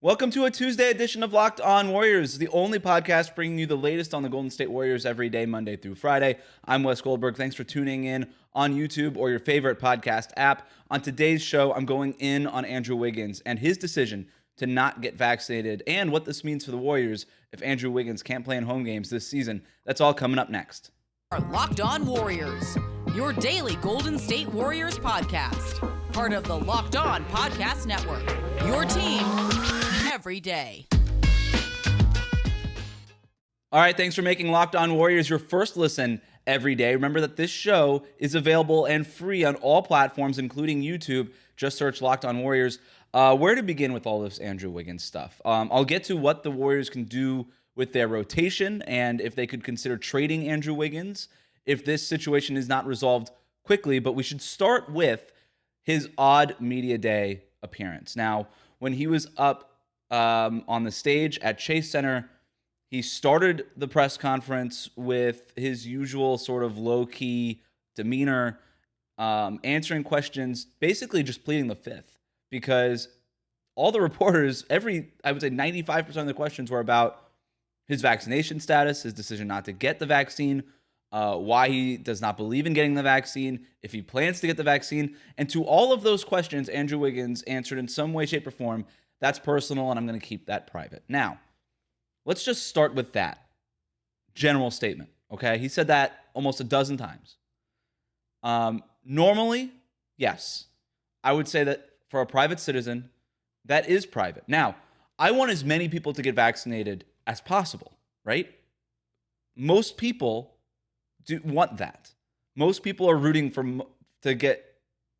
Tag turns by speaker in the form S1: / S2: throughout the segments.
S1: Welcome to a Tuesday edition of Locked On Warriors, the only podcast bringing you the latest on the Golden State Warriors every day, Monday through Friday. I'm Wes Goldberg. Thanks for tuning in on YouTube or your favorite podcast app. On today's show, I'm going in on Andrew Wiggins and his decision to not get vaccinated and what this means for the Warriors if Andrew Wiggins can't play in home games this season. That's all coming up next.
S2: Locked On Warriors, your daily Golden State Warriors podcast. Part of the Locked On Podcast Network, your team every day.
S1: All right, thanks for making Locked On Warriors your first listen every day. Remember that this show is available and free on all platforms, including YouTube. Just search Locked On Warriors. Where to begin with all this Andrew Wiggins stuff? I'll get to what the Warriors can do with their rotation and if they could consider trading Andrew Wiggins if this situation is not resolved quickly. But we should start with his odd media day appearance. Now, when he was up on the stage at Chase Center, he started the press conference with his usual sort of low-key demeanor, answering questions, basically just pleading the fifth, because all the reporters, I would say 95% of the questions were about his vaccination status, his decision not to get the vaccine, why he does not believe in getting the vaccine, if he plans to get the vaccine. And to all of those questions, Andrew Wiggins answered in some way, shape, or form, that's personal, and I'm going to keep that private. Now, let's just start with that general statement, okay? He said that almost a dozen times. Normally, yes, I would say that for a private citizen, that is private. Now, I want as many people to get vaccinated as possible, right? Most people do want that. Most people are rooting to get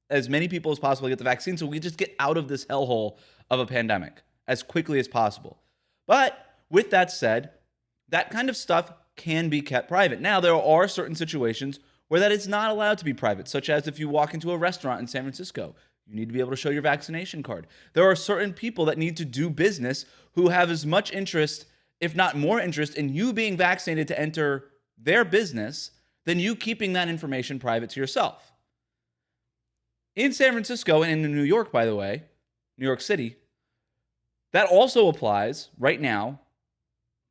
S1: as many people as possible to get the vaccine so we just get out of this hellhole of a pandemic as quickly as possible. But with that said, that kind of stuff can be kept private. Now, there are certain situations where that is not allowed to be private, such as if you walk into a restaurant in San Francisco, you need to be able to show your vaccination card. There are certain people that need to do business who have as much interest, if not more interest, in you being vaccinated to enter their business than you keeping that information private to yourself. In San Francisco and in New York, by the way, New York City, that also applies right now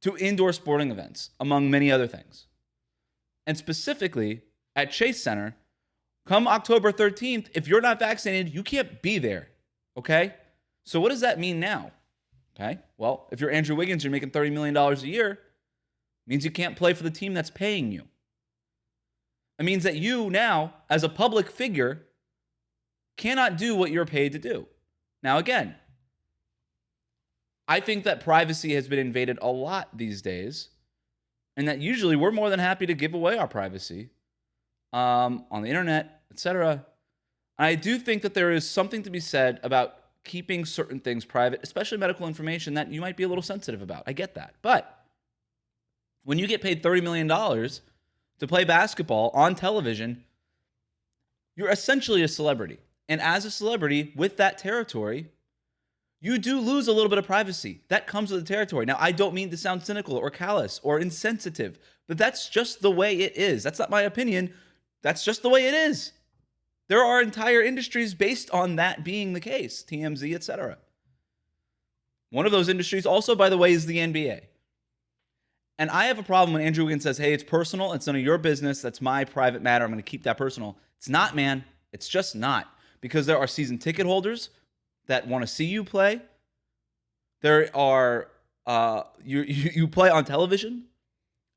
S1: to indoor sporting events, among many other things. And specifically at Chase Center, come October 13th, if you're not vaccinated, you can't be there, okay? So what does that mean now? Okay, well, if you're Andrew Wiggins, you're making $30 million a year, it means you can't play for the team that's paying you. It means that you now, as a public figure, cannot do what you're paid to do. Now, again, I think that privacy has been invaded a lot these days, and that usually we're more than happy to give away our privacy on the internet, etc. I do think that there is something to be said about keeping certain things private, especially medical information that you might be a little sensitive about. I get that. But when you get paid $30 million to play basketball on television, you're essentially a celebrity. And as a celebrity with that territory, you do lose a little bit of privacy. That comes with the territory. Now, I don't mean to sound cynical or callous or insensitive, but that's just the way it is. That's not my opinion. That's just the way it is. There are entire industries based on that being the case, TMZ, etc. One of those industries also, by the way, is the NBA. And I have a problem when Andrew Wiggins says, hey, it's personal. It's none of your business. That's my private matter. I'm going to keep that personal. It's not, man. It's just not. Because there are season ticket holders that want to see you play. There are, you play on television.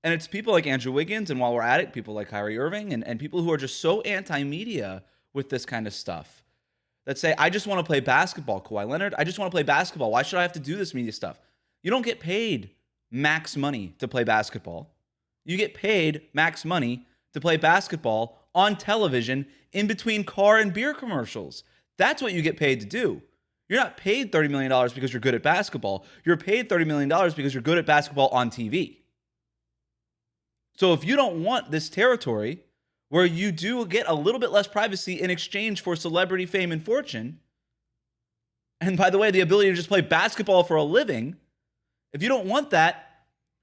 S1: And it's people like Andrew Wiggins, and while we're at it, people like Kyrie Irving, and people who are just so anti-media with this kind of stuff that say, I just want to play basketball, Kawhi Leonard. I just want to play basketball. Why should I have to do this media stuff? You don't get paid max money to play basketball. You get paid max money to play basketball on television in between car and beer commercials. That's what you get paid to do. You're not paid $30 million because you're good at basketball. You're paid $30 million because you're good at basketball on TV. So if you don't want this territory where you do get a little bit less privacy in exchange for celebrity fame and fortune, and by the way, the ability to just play basketball for a living, if you don't want that,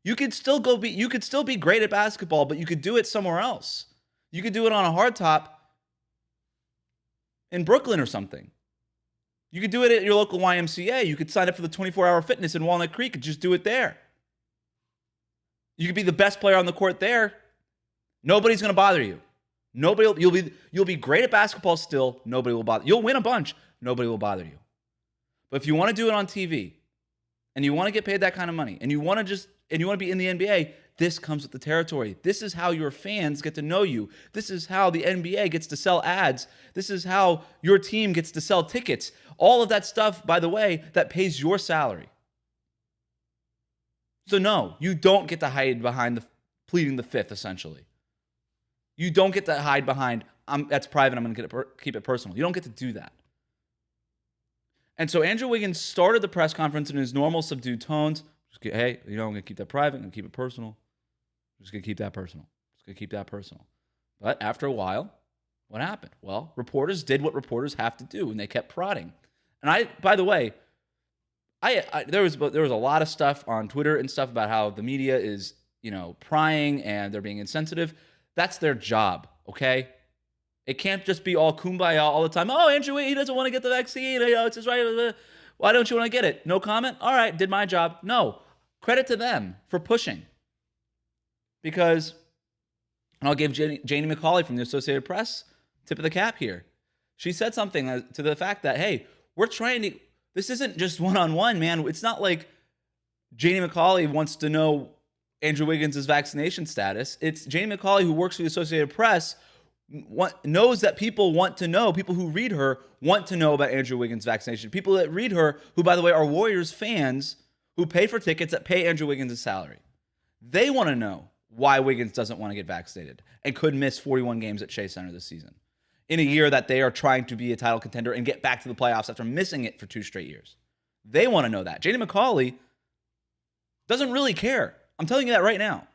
S1: you could still be great at basketball, but you could do it somewhere else. You could do it on a hardtop in Brooklyn or something. You could do it at your local YMCA. You could sign up for the 24-hour fitness in Walnut Creek and just do it there. You could be the best player on the court there. Nobody's going to bother you. You'll be great at basketball still. Nobody will bother. You'll win a bunch. Nobody will bother you. But if you want to do it on TV and you want to get paid that kind of money and you want to be in the NBA, this comes with the territory. This is how your fans get to know you. This is how the NBA gets to sell ads. This is how your team gets to sell tickets. All of that stuff, by the way, that pays your salary. So no, you don't get to hide behind pleading the fifth, essentially. You don't get to hide behind, that's private, I'm going to keep it personal. You don't get to do that. And so Andrew Wiggins started the press conference in his normal subdued tones. Hey, I'm going to keep that private. I'm going to keep it personal. I'm just going to keep that personal. Just going to keep that personal. But after a while, what happened? Well, reporters did what reporters have to do, and they kept prodding. And by the way, there was a lot of stuff on Twitter and stuff about how the media is, prying and they're being insensitive. That's their job, okay? It can't just be all kumbaya all the time. Oh, Andrew, he doesn't want to get the vaccine. It's his right. Why don't you want to get it? No comment? All right, did my job. No. Credit to them for pushing. Because, and I'll give Janie McCauley from the Associated Press tip of the cap here. She said something to the fact that, hey, we're trying to, this isn't just one-on-one, man. It's not like Janie McCauley wants to know Andrew Wiggins' vaccination status. It's Janie McCauley, who works for the Associated Press, knows that people want to know, people who read her want to know about Andrew Wiggins' vaccination. People that read her, who, by the way, are Warriors fans who pay for tickets that pay Andrew Wiggins' salary. They want to know why Wiggins doesn't want to get vaccinated and could miss 41 games at Chase Center this season in a year that they are trying to be a title contender and get back to the playoffs after missing it for 2 straight years. They want to know that. Janie McCauley doesn't really care. I'm telling you that right now.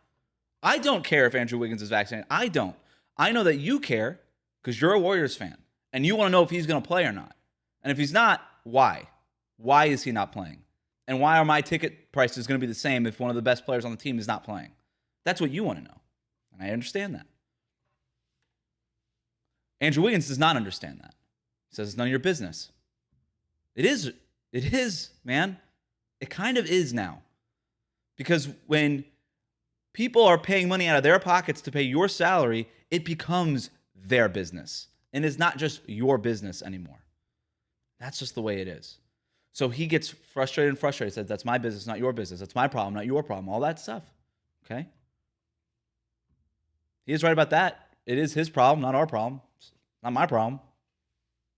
S1: I don't care if Andrew Wiggins is vaccinated. I don't. I know that you care because you're a Warriors fan and you want to know if he's going to play or not. And if he's not, why? Why is he not playing? And why are my ticket prices going to be the same if one of the best players on the team is not playing? That's what you want to know. And I understand that. Andrew Wiggins does not understand that. He says it's none of your business. It is, man. It kind of is now. Because when people are paying money out of their pockets to pay your salary, it becomes their business. And it's not just your business anymore. That's just the way it is. So he gets frustrated, says, that's my business, not your business. That's my problem, not your problem. All that stuff. Okay? He is right about that. It is his problem, not our problem. It's not my problem.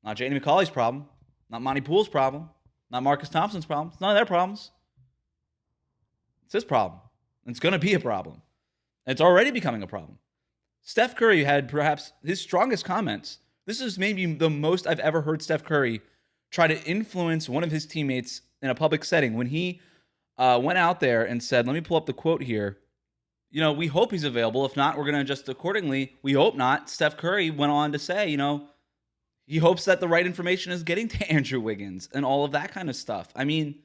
S1: Not Janie McCauley's problem. Not Monty Poole's problem. Not Marcus Thompson's problem. It's none of their problems. It's his problem. And it's going to be a problem. And it's already becoming a problem. Steph Curry had perhaps his strongest comments. This is maybe the most I've ever heard Steph Curry try to influence one of his teammates in a public setting when he went out there and said, let me pull up the quote here. We hope he's available. If not, we're going to adjust accordingly. We hope not. Steph Curry went on to say, he hopes that the right information is getting to Andrew Wiggins and all of that kind of stuff. I mean,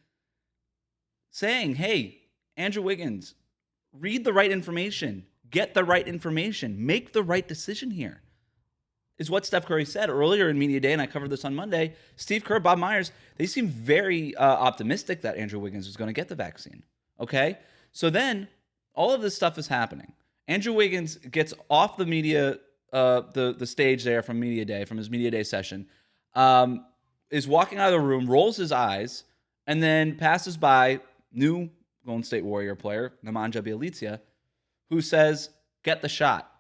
S1: saying, hey, Andrew Wiggins, read the right information, get the right information, make the right decision here, is what Steph Curry said earlier in Media Day, and I covered this on Monday. Steve Kerr, Bob Myers, they seem very optimistic that Andrew Wiggins is going to get the vaccine, okay? So then all of this stuff is happening. Andrew Wiggins gets off the media, the stage there from Media Day, from his Media Day session, is walking out of the room, rolls his eyes, and then passes by new Golden State Warrior player, Nemanja Bjelica, who says, get the shot.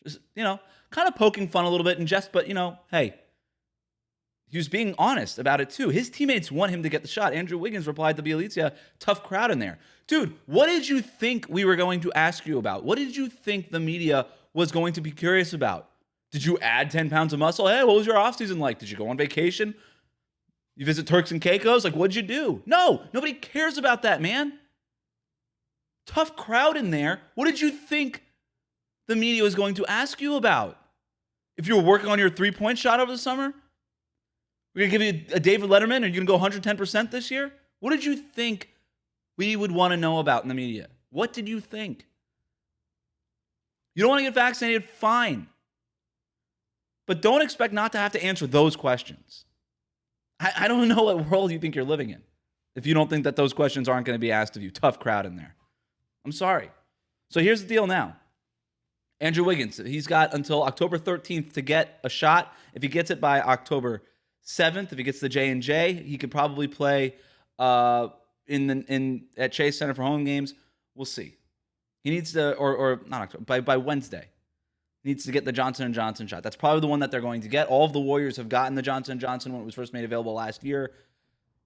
S1: Just, kind of poking fun a little bit but, hey, he was being honest about it too. His teammates want him to get the shot. Andrew Wiggins replied to Bjelica, tough crowd in there. Dude, what did you think we were going to ask you about? What did you think the media was going to be curious about? Did you add 10 pounds of muscle? Hey, what was your offseason like? Did you go on vacation? You visit Turks and Caicos? Like, what'd you do? No, nobody cares about that, man. Tough crowd in there. What did you think the media was going to ask you about? If you were working on your 3-point shot over the summer? We're going to give you a David Letterman and you're going to go 110% this year? What did you think we would want to know about in the media? What did you think? You don't want to get vaccinated? Fine. But don't expect not to have to answer those questions. I don't know what world you think you're living in if you don't think that those questions aren't going to be asked of you. Tough crowd in there. I'm sorry. So here's the deal now. Andrew Wiggins, he's got until October 13th to get a shot. If he gets it by October 7th, if he gets the J&J, he could probably play at Chase Center for home games. We'll see. He needs to, or not October, by Wednesday, needs to get the Johnson & Johnson shot. That's probably the one that they're going to get. All of the Warriors have gotten the Johnson & Johnson when it was first made available last year.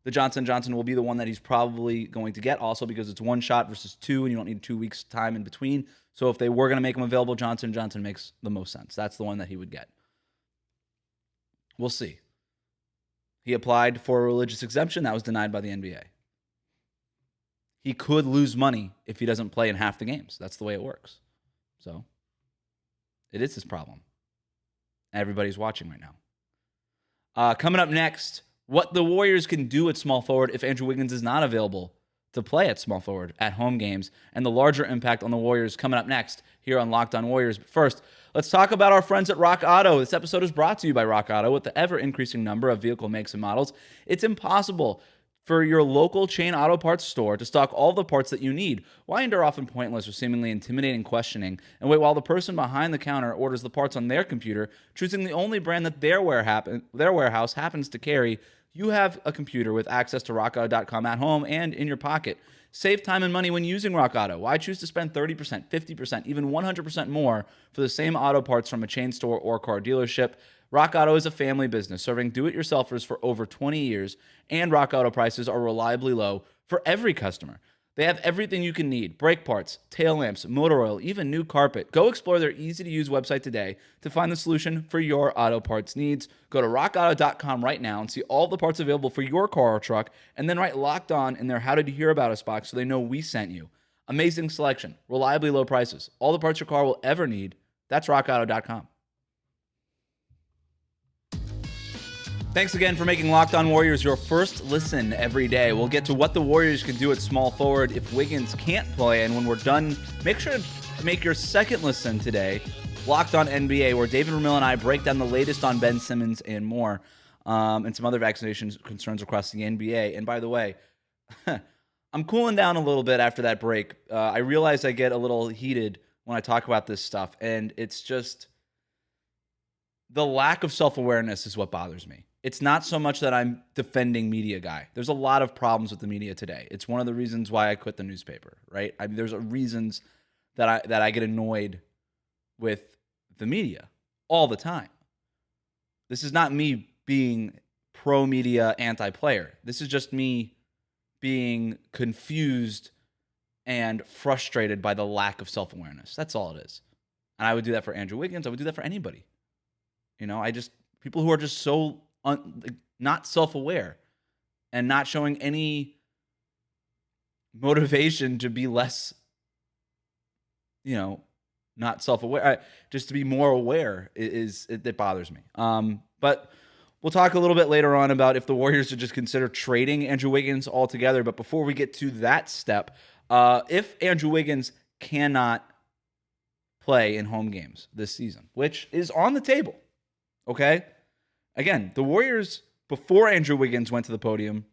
S1: The Johnson & Johnson will be the one that he's probably going to get, also because it's one shot versus two, and you don't need 2 weeks time in between. So if they were going to make him available, Johnson & Johnson makes the most sense. That's the one that he would get. We'll see. He applied for a religious exemption. That was denied by the NBA. He could lose money if he doesn't play in half the games. That's the way it works. So it is his problem. Everybody's watching right now. Coming up next, what the Warriors can do at small forward if Andrew Wiggins is not available to play at small forward at home games, and the larger impact on the Warriors coming up next here on Locked On Warriors. But first, let's talk about our friends at Rock Auto. This episode is brought to you by Rock Auto. With the ever-increasing number of vehicle makes and models, it's impossible for your local chain auto parts store to stock all the parts that you need. Why endure often pointless or seemingly intimidating questioning and wait while the person behind the counter orders the parts on their computer, choosing the only brand that their warehouse happens to carry? You have a computer with access to rockauto.com at home and in your pocket. Save time and money when using Rock Auto. Why choose to spend 30%, 50%, even 100% more for the same auto parts from a chain store or car dealership? Rock Auto is a family business serving do-it-yourselfers for over 20 years, and Rock Auto prices are reliably low for every customer. They have everything you can need: brake parts, tail lamps, motor oil, even new carpet. Go explore their easy-to-use website today to find the solution for your auto parts needs. Go to rockauto.com right now and see all the parts available for your car or truck, and then write Locked On in their How Did You Hear About Us box so they know we sent you. Amazing selection, reliably low prices, all the parts your car will ever need. That's rockauto.com. Thanks again for making Locked On Warriors your first listen every day. We'll get to what the Warriors can do at small forward if Wiggins can't play. And when we're done, make sure to make your second listen today, Locked On NBA, where David Ramil and I break down the latest on Ben Simmons and more, and some other vaccination concerns across the NBA. And by the way, I'm cooling down a little bit after that break. I realize I get a little heated when I talk about this stuff, and it's just the lack of self-awareness is what bothers me. It's not so much that I'm defending media guy. There's a lot of problems with the media today. It's one of the reasons why I quit the newspaper, right? There's reasons that I get annoyed with the media all the time. This is not me being pro-media, anti-player. This is just me being confused and frustrated by the lack of self-awareness. That's all it is. And I would do that for Andrew Wiggins. I would do that for anybody. People who are just so not self-aware and not showing any motivation to be less, not self-aware, just to be more aware it bothers me. But we'll talk a little bit later on about if the Warriors should just consider trading Andrew Wiggins altogether. But before we get to that step, if Andrew Wiggins cannot play in home games this season, which is on the table, okay? Again, the Warriors, before Andrew Wiggins went to the podium,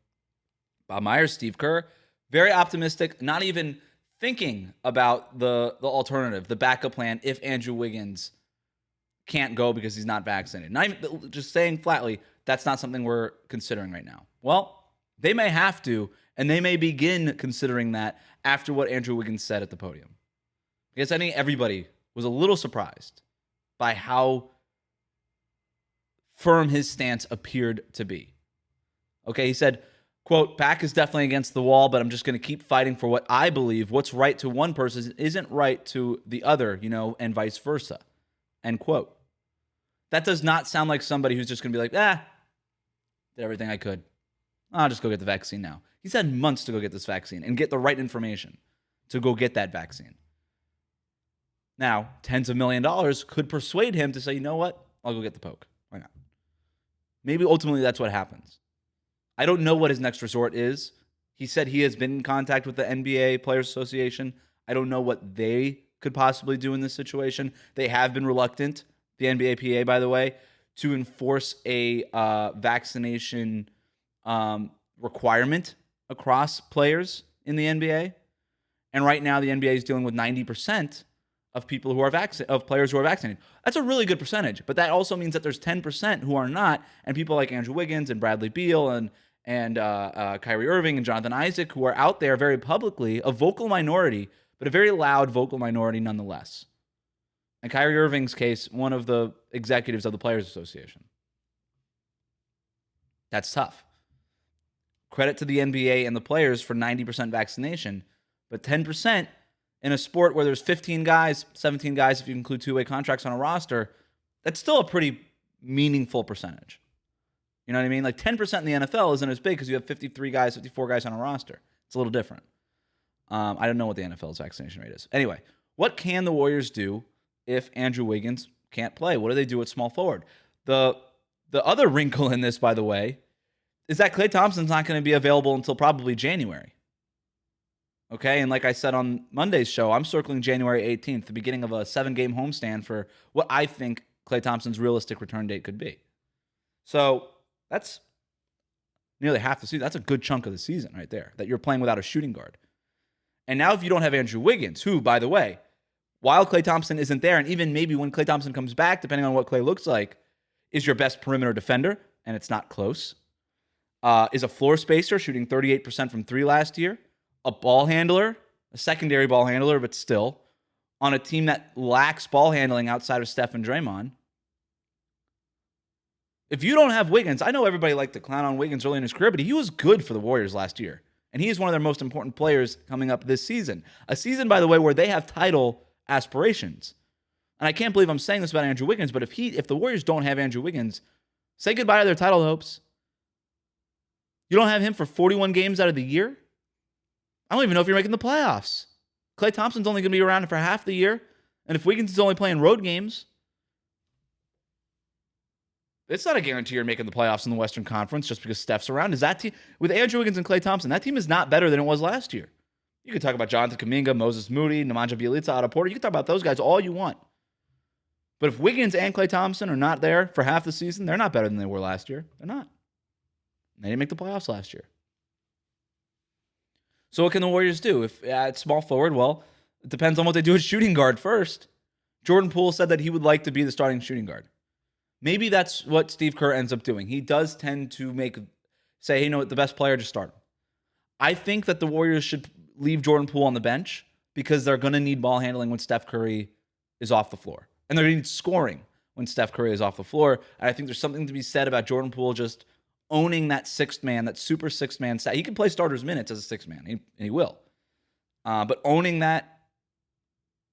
S1: Bob Myers, Steve Kerr, very optimistic, not even thinking about the alternative, the backup plan if Andrew Wiggins can't go because he's not vaccinated. Not even just saying flatly, that's not something we're considering right now. Well, they may have to, and they may begin considering that after what Andrew Wiggins said at the podium. Because I think everybody was a little surprised by how firm his stance appeared to be. Okay, he said, quote, "Back is definitely against the wall, but I'm just going to keep fighting for what I believe. What's right to one person isn't right to the other, and vice versa." End quote. That does not sound like somebody who's just going to be like, did everything I could. I'll just go get the vaccine now. He's had months to go get this vaccine and get the right information to go get that vaccine. Now, tens of $millions of dollars could persuade him to say, you know what? I'll go get the poke. Why not? Maybe ultimately that's what happens. I don't know what his next resort is. He said he has been in contact with the NBA Players Association. I don't know what they could possibly do in this situation. They have been reluctant, the NBA PA, by the way, to enforce a vaccination requirement across players in the NBA. And right now, the NBA is dealing with 90% of people who are of players who are vaccinated. That's a really good percentage, but that also means that there's 10% who are not, and people like Andrew Wiggins and Bradley Beal and Kyrie Irving and Jonathan Isaac, who are out there very publicly, a vocal minority, but a very loud vocal minority nonetheless. In Kyrie Irving's case, one of the executives of the Players Association. That's tough. Credit to the NBA and the players for 90% vaccination, but 10% in a sport where there's 15 guys, 17 guys if you include two-way contracts on a roster, that's still a pretty meaningful percentage. You know what I mean? Like 10% in the NFL isn't as big because you have 53 guys, 54 guys on a roster. It's a little different. I don't know what the NFL's vaccination rate is. Anyway, what can the Warriors do if Andrew Wiggins can't play? What do they do at small forward? The other wrinkle in this, by the way, is that Klay Thompson's not going to be available until probably January. Okay, and like I said on Monday's show, I'm circling January 18th, the beginning of a 7-game homestand for what I think Klay Thompson's realistic return date could be. So that's nearly half the season. That's a good chunk of the season right there that you're playing without a shooting guard. And now if you don't have Andrew Wiggins, who, by the way, while Klay Thompson isn't there, and even maybe when Klay Thompson comes back, depending on what Klay looks like, is your best perimeter defender, and it's not close, is a floor spacer, shooting 38% from three last year, a ball handler, a secondary ball handler, but still, on a team that lacks ball handling outside of Steph and Draymond. If you don't have Wiggins, I know everybody liked to clown on Wiggins early in his career, but he was good for the Warriors last year. And he is one of their most important players coming up this season. A season, by the way, where they have title aspirations. And I can't believe I'm saying this about Andrew Wiggins, but if the Warriors don't have Andrew Wiggins, say goodbye to their title hopes. You don't have him for 41 games out of the year? I don't even know if you're making the playoffs. Klay Thompson's only going to be around for half the year. And if Wiggins is only playing road games, it's not a guarantee you're making the playoffs in the Western Conference just because Steph's around. Is that team, with Andrew Wiggins and Klay Thompson, that team is not better than it was last year. You could talk about Jonathan Kuminga, Moses Moody, Nemanja Bjelica, Otto Porter. You can talk about those guys all you want. But if Wiggins and Klay Thompson are not there for half the season, they're not better than they were last year. They're not. They didn't make the playoffs last year. So what can the Warriors do? If at small forward, well, it depends on what they do at shooting guard first. Jordan Poole said that he would like to be the starting shooting guard. Maybe that's what Steve Kerr ends up doing. He does tend to say, hey, you know what, the best player, just start him. I think that the Warriors should leave Jordan Poole on the bench because they're going to need ball handling when Steph Curry is off the floor. And they're going to need scoring when Steph Curry is off the floor. And I think there's something to be said about Jordan Poole just owning that sixth man, that super sixth man stat. He can play starters minutes as a sixth man, and he will. But owning that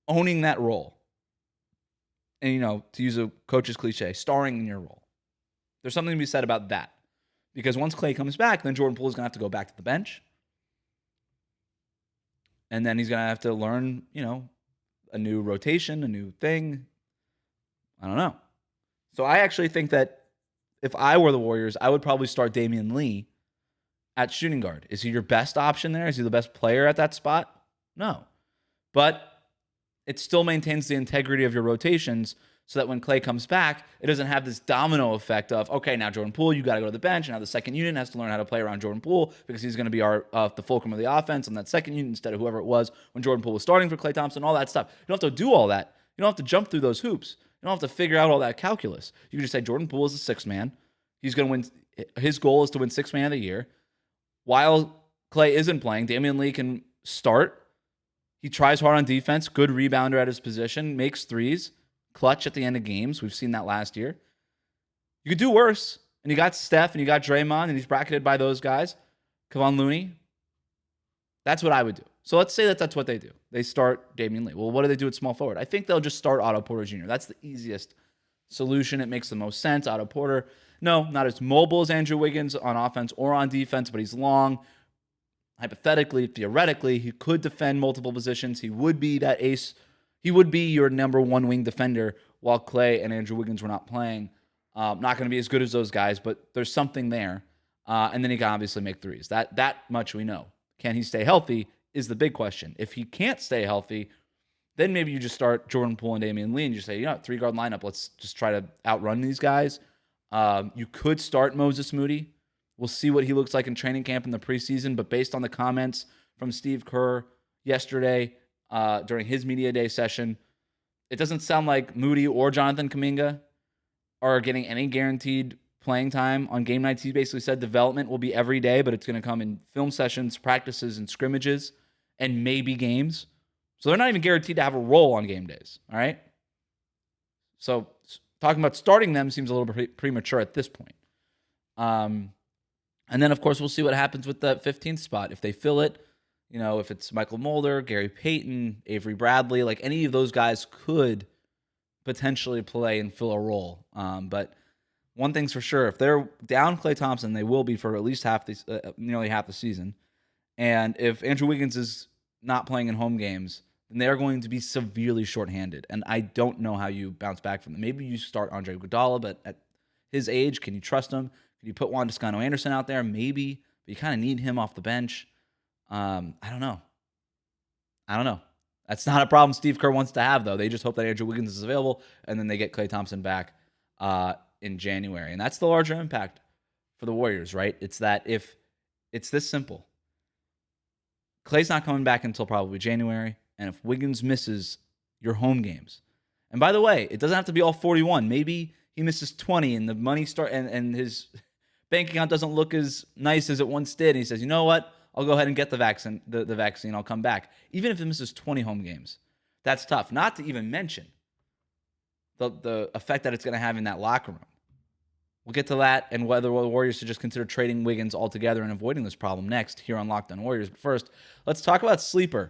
S1: role, and to use a coach's cliche, starring in your role. There's something to be said about that. Because once Klay comes back, then Jordan Poole is going to have to go back to the bench. And then he's going to have to learn, a new rotation, a new thing. I don't know. So I actually think that if I were the Warriors, I would probably start Damian Lee at shooting guard. Is he your best option there? Is he the best player at that spot? No. But it still maintains the integrity of your rotations so that when Klay comes back, it doesn't have this domino effect of, okay, now Jordan Poole, you got to go to the bench, and now the second unit has to learn how to play around Jordan Poole because he's going to be the fulcrum of the offense on that second unit instead of whoever it was when Jordan Poole was starting for Klay Thompson, all that stuff. You don't have to do all that. You don't have to jump through those hoops. You don't have to figure out all that calculus. You can just say Jordan Poole is the sixth man. He's going to win. His goal is to win sixth man of the year. While Klay isn't playing, Damian Lee can start. He tries hard on defense, good rebounder at his position, makes threes, clutch at the end of games. We've seen that last year. You could do worse. And you got Steph and you got Draymond, and he's bracketed by those guys. Kevon Looney. That's what I would do. So let's say that's what they do. They start Damian Lee. Well, what do they do at small forward? I think they'll just start Otto Porter Jr. That's the easiest solution. It makes the most sense. Otto Porter, no, not as mobile as Andrew Wiggins on offense or on defense, but he's long. Hypothetically, theoretically, he could defend multiple positions. He would be that ace. He would be your number one wing defender while Klay and Andrew Wiggins were not playing. Not going to be as good as those guys, but there's something there. And then he can obviously make threes. That much we know. Can he stay healthy is the big question. If he can't stay healthy, then maybe you just start Jordan Poole and Damian Lee and you say, three-guard lineup, let's just try to outrun these guys. You could start Moses Moody We'll see what he looks like in training camp in the preseason, but based on the comments from Steve Kerr yesterday during his media day session, it doesn't sound like Moody or Jonathan Kuminga are getting any guaranteed playing time on game nights. He basically said development will be every day, but it's going to come in film sessions, practices, and scrimmages, and maybe games. So they're not even guaranteed to have a role on game days, all right? So talking about starting them seems a little bit premature at this point. And then, of course, we'll see what happens with the 15th spot. If they fill it, if it's Michael Mulder, Gary Payton, Avery Bradley, like any of those guys could potentially play and fill a role. But one thing's for sure, if they're down Klay Thompson, they will be for at least nearly half the season. And if Andrew Wiggins is not playing in home games, then they're going to be severely shorthanded. And I don't know how you bounce back from them. Maybe you start Andre Iguodala, but at his age, can you trust him? Can you put Juan Toscano-Anderson out there? Maybe, but you kind of need him off the bench. I don't know. That's not a problem Steve Kerr wants to have, though. They just hope that Andrew Wiggins is available, and then they get Klay Thompson back in January. And that's the larger impact for the Warriors, right? It's that if it's this simple. Klay's not coming back until probably January, and if Wiggins misses your home games, and by the way, it doesn't have to be all 41. Maybe he misses 20, and the money and his bank account doesn't look as nice as it once did. And he says, you know what? I'll go ahead and get the vaccine. I'll come back. Even if it misses 20 home games, that's tough. Not to even mention the effect that it's going to have in that locker room. We'll get to that and whether the Warriors should just consider trading Wiggins altogether and avoiding this problem next here on Locked On Warriors. But first, let's talk about Sleeper.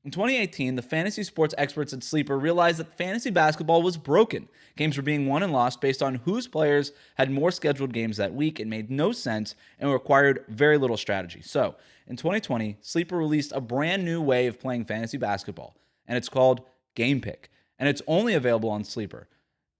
S1: In 2018, the fantasy sports experts at Sleeper realized that fantasy basketball was broken. Games were being won and lost based on whose players had more scheduled games that week. It made no sense and required very little strategy. So, in 2020, Sleeper released a brand new way of playing fantasy basketball, and it's called Game Pick, and it's only available on Sleeper.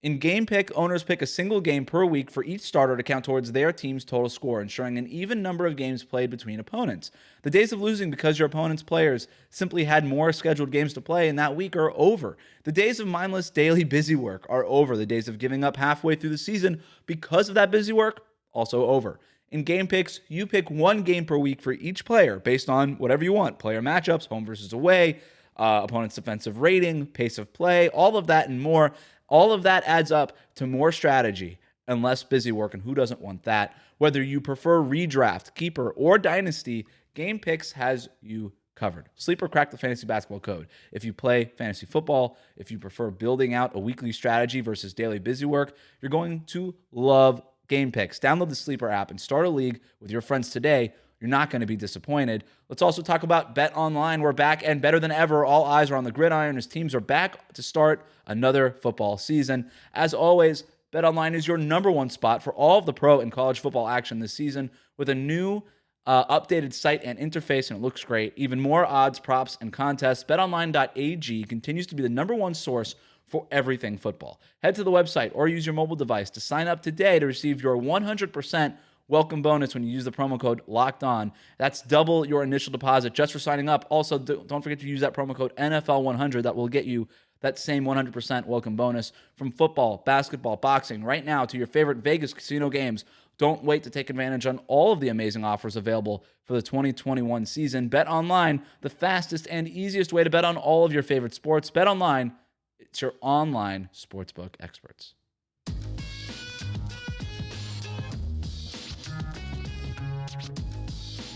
S1: In Game Pick, owners pick a single game per week for each starter to count towards their team's total score, ensuring an even number of games played between opponents. The days of losing because your opponent's players simply had more scheduled games to play in that week are over. The days of mindless daily busy work are over. The days of giving up halfway through the season because of that busy work, also over. In Game Picks, you pick one game per week for each player based on whatever you want. Player matchups, home versus away, opponent's defensive rating, pace of play, all of that and more. All of that adds up to more strategy and less busy work, and who doesn't want that? Whether you prefer redraft, keeper, or dynasty, Game Picks has you covered. Sleeper cracked the fantasy basketball code. If you play fantasy football, if you prefer building out a weekly strategy versus daily busy work, you're going to love Game Picks. Download the Sleeper app and start a league with your friends today. You're not going to be disappointed. Let's also talk about BetOnline. We're back and better than ever. All eyes are on the gridiron as teams are back to start another football season. As always, BetOnline is your number one spot for all of the pro and college football action this season with a new updated site and interface, and it looks great. Even more odds, props, and contests. BetOnline.ag continues to be the number one source for everything football. Head to the website or use your mobile device to sign up today to receive your 100% welcome bonus when you use the promo code Locked On. That's double your initial deposit just for signing up. Also, don't forget to use that promo code NFL100. That will get you that same 100% welcome bonus from football, basketball, boxing, right now to your favorite Vegas casino games. Don't wait to take advantage on all of the amazing offers available for the 2021 season. Bet online, the fastest and easiest way to bet on all of your favorite sports. Bet online, it's your online sportsbook experts.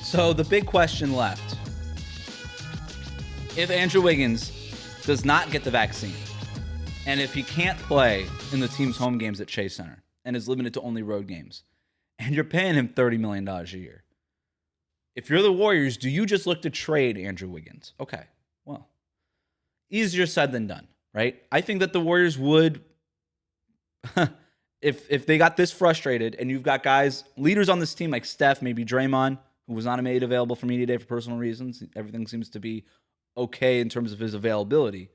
S1: So the big question left, if Andrew Wiggins does not get the vaccine, and if he can't play in the team's home games at Chase Center and is limited to only road games, and you're paying him $30 million a year, if you're the Warriors, do you just look to trade Andrew Wiggins? Okay, well, easier said than done, right? I think that the Warriors would, if they got this frustrated and you've got guys, leaders on this team like Steph, maybe Draymond, who was not made available for media day for personal reasons. Everything seems to be okay in terms of his availability.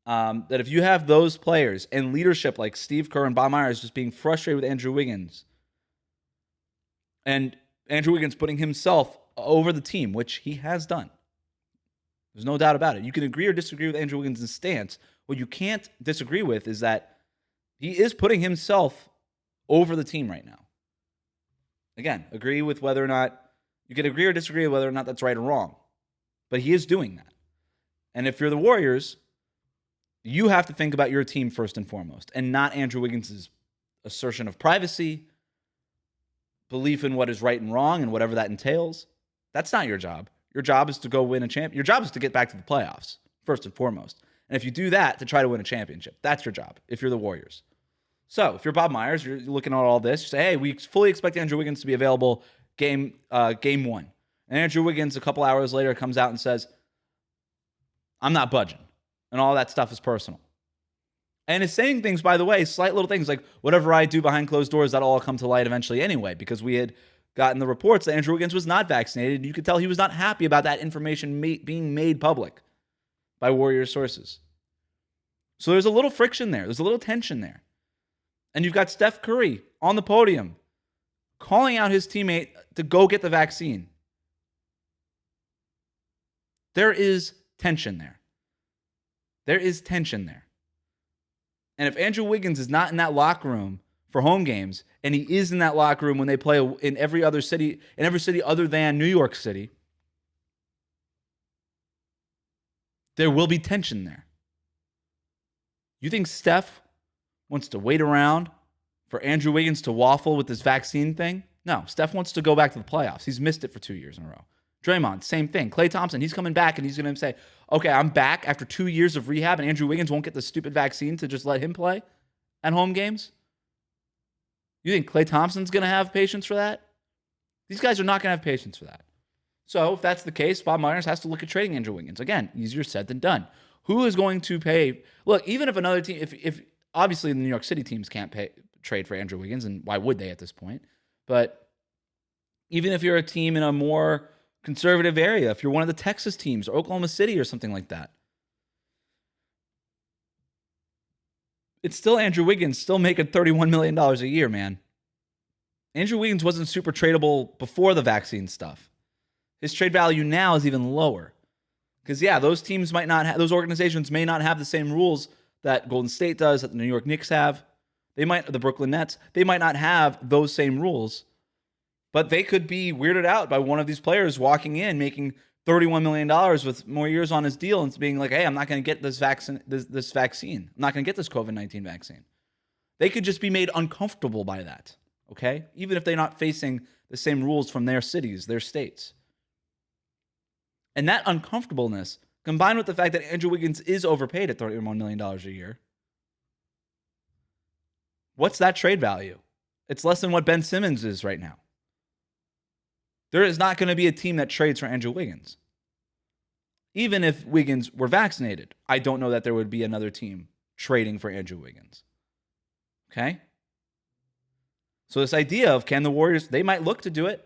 S1: That if you have those players and leadership like Steve Kerr and Bob Myers just being frustrated with Andrew Wiggins, and Andrew Wiggins putting himself over the team, which he has done. There's no doubt about it. You can agree or disagree with Andrew Wiggins' stance. What you can't disagree with is that he is putting himself over the team right now. Again, agree with whether or not you can agree or disagree with whether or not that's right or wrong. But he is doing that. And if you're the Warriors, you have to think about your team first and foremost, and not Andrew Wiggins' assertion of privacy, belief in what is right and wrong, and whatever that entails. That's not your job. Your job is to go win a champ. Your job is to get back to the playoffs, first and foremost. And if you do that, to try to win a championship. That's your job, if you're the Warriors. So if you're Bob Myers, you're looking at all this, you say, hey, we fully expect Andrew Wiggins to be available game one. And Andrew Wiggins, a couple hours later, comes out and says, I'm not budging. And all that stuff is personal. And is saying things, by the way, slight little things like, whatever I do behind closed doors, that'll all come to light eventually anyway, because we had gotten the reports that Andrew Wiggins was not vaccinated. You could tell he was not happy about that information being made public by Warriors sources. So there's a little friction there. There's a little tension there. And you've got Steph Curry on the podium calling out his teammate to go get the vaccine. There is tension there. There is tension there. And if Andrew Wiggins is not in that locker room for home games, and he is in that locker room when they play in every city other than New York City, there will be tension there. You think Steph wants to wait around for Andrew Wiggins to waffle with this vaccine thing? No, Steph wants to go back to the playoffs. He's missed it for 2 years in a row. Draymond, same thing. Klay Thompson, he's coming back and he's going to say, okay, I'm back after 2 years of rehab and Andrew Wiggins won't get the stupid vaccine to just let him play at home games? You think Klay Thompson's going to have patience for that? These guys are not going to have patience for that. So if that's the case, Bob Myers has to look at trading Andrew Wiggins. Again, easier said than done. Who is going to pay? Look, even if another team, if obviously the New York City teams can't trade for Andrew Wiggins, and why would they at this point? But even if you're a team in a more conservative area, if you're one of the Texas teams or Oklahoma City or something like that, it's still Andrew Wiggins, still making $31 million a year, man. Andrew Wiggins wasn't super tradable before the vaccine stuff. His trade value now is even lower. Because, yeah, those teams might not have, those organizations may not have the same rules that Golden State does, that the New York Knicks have. The Brooklyn Nets, they might not have those same rules. But they could be weirded out by one of these players walking in, making $31 million with more years on his deal and being like, hey, I'm not going to get this vaccine. I'm not going to get this COVID-19 vaccine. They could just be made uncomfortable by that, okay? Even if they're not facing the same rules from their cities, their states. And that uncomfortableness, combined with the fact that Andrew Wiggins is overpaid at $31 million a year, what's that trade value? It's less than what Ben Simmons is right now. There is not going to be a team that trades for Andrew Wiggins. Even if Wiggins were vaccinated, I don't know that there would be another team trading for Andrew Wiggins. Okay? So this idea of can the Warriors, they might look to do it.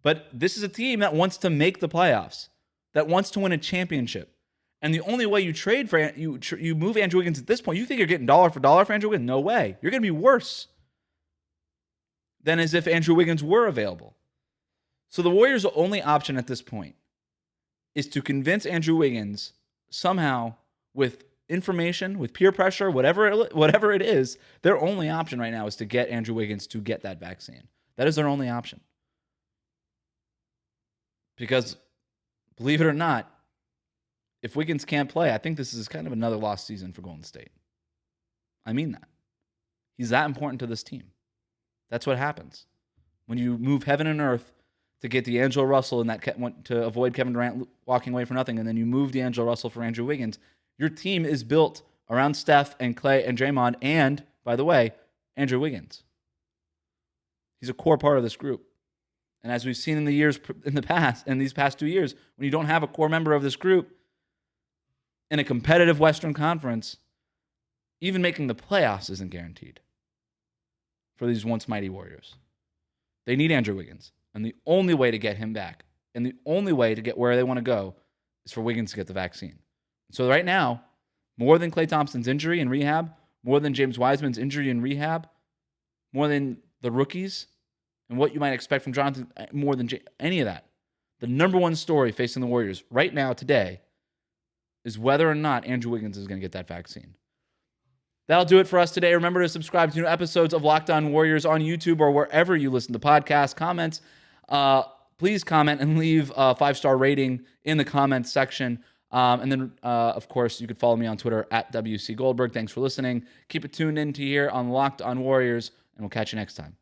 S1: But this is a team that wants to make the playoffs, that wants to win a championship. And the only way you trade for, you move Andrew Wiggins at this point, you think you're getting dollar for dollar for Andrew Wiggins? No way. You're going to be worse than as if Andrew Wiggins were available. So the Warriors' only option at this point is to convince Andrew Wiggins somehow with information, with peer pressure, whatever it is, their only option right now is to get Andrew Wiggins to get that vaccine. That is their only option. Because, believe it or not, if Wiggins can't play, I think this is kind of another lost season for Golden State. I mean that. He's that important to this team. That's what happens. When you move heaven and earth to get D'Angelo Russell and to avoid Kevin Durant walking away for nothing, and then you move D'Angelo Russell for Andrew Wiggins, your team is built around Steph and Klay and Draymond and, by the way, Andrew Wiggins. He's a core part of this group. And as we've seen in these past 2 years, when you don't have a core member of this group in a competitive Western Conference, even making the playoffs isn't guaranteed for these once mighty Warriors. They need Andrew Wiggins. And the only way to get him back, and the only way to get where they want to go, is for Wiggins to get the vaccine. So right now, more than Klay Thompson's injury and rehab, more than James Wiseman's injury and rehab, more than the rookies, and what you might expect from Jonathan, more than any of that, the number one story facing the Warriors right now, today, is whether or not Andrew Wiggins is going to get that vaccine. That'll do it for us today. Remember to subscribe to new episodes of Locked On Warriors on YouTube or wherever you listen to podcasts. Please comment and leave a 5-star rating in the comments section. And then, of course, you could follow me on Twitter at WC Goldberg. Thanks for listening. Keep it tuned in to here on Locked On Warriors, and we'll catch you next time.